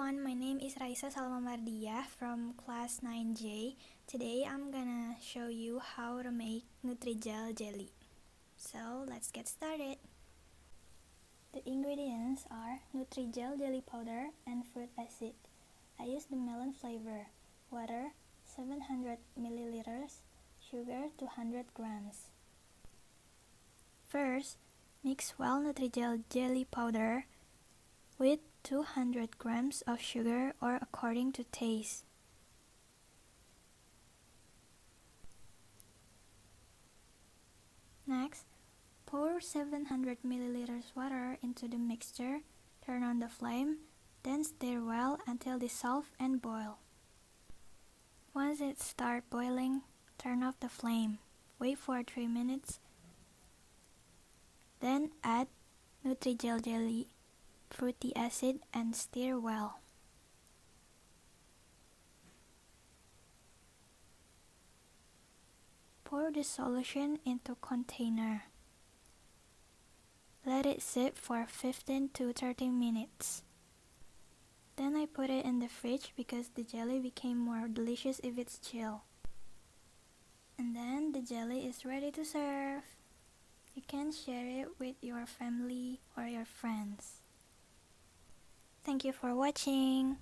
everyone, my name is Raisa Salma Mardhiyah from class 9J. Today I'm gonna show you how to make nutrijell jelly. So let's get started. The ingredients are nutrijell jelly powder and fruit acid. I use the melon flavor, water 700 milliliters, sugar 200 grams. First, mix well nutrijell jelly powder with 200 grams of sugar or according to taste. Next, pour 700 milliliters water into the mixture, turn on the flame, then stir well until dissolve and boil. Once it starts boiling, turn off the flame. Wait for 3 minutes, then add nutrijell jelly, fruity acid and stir well. Pour the solution into container. Let it sit for 15 to 30 minutes. Then I put it in the fridge because the jelly became more delicious if it's chill. And then the jelly is ready to serve. You can share it with your family or your friends. Thank you for watching.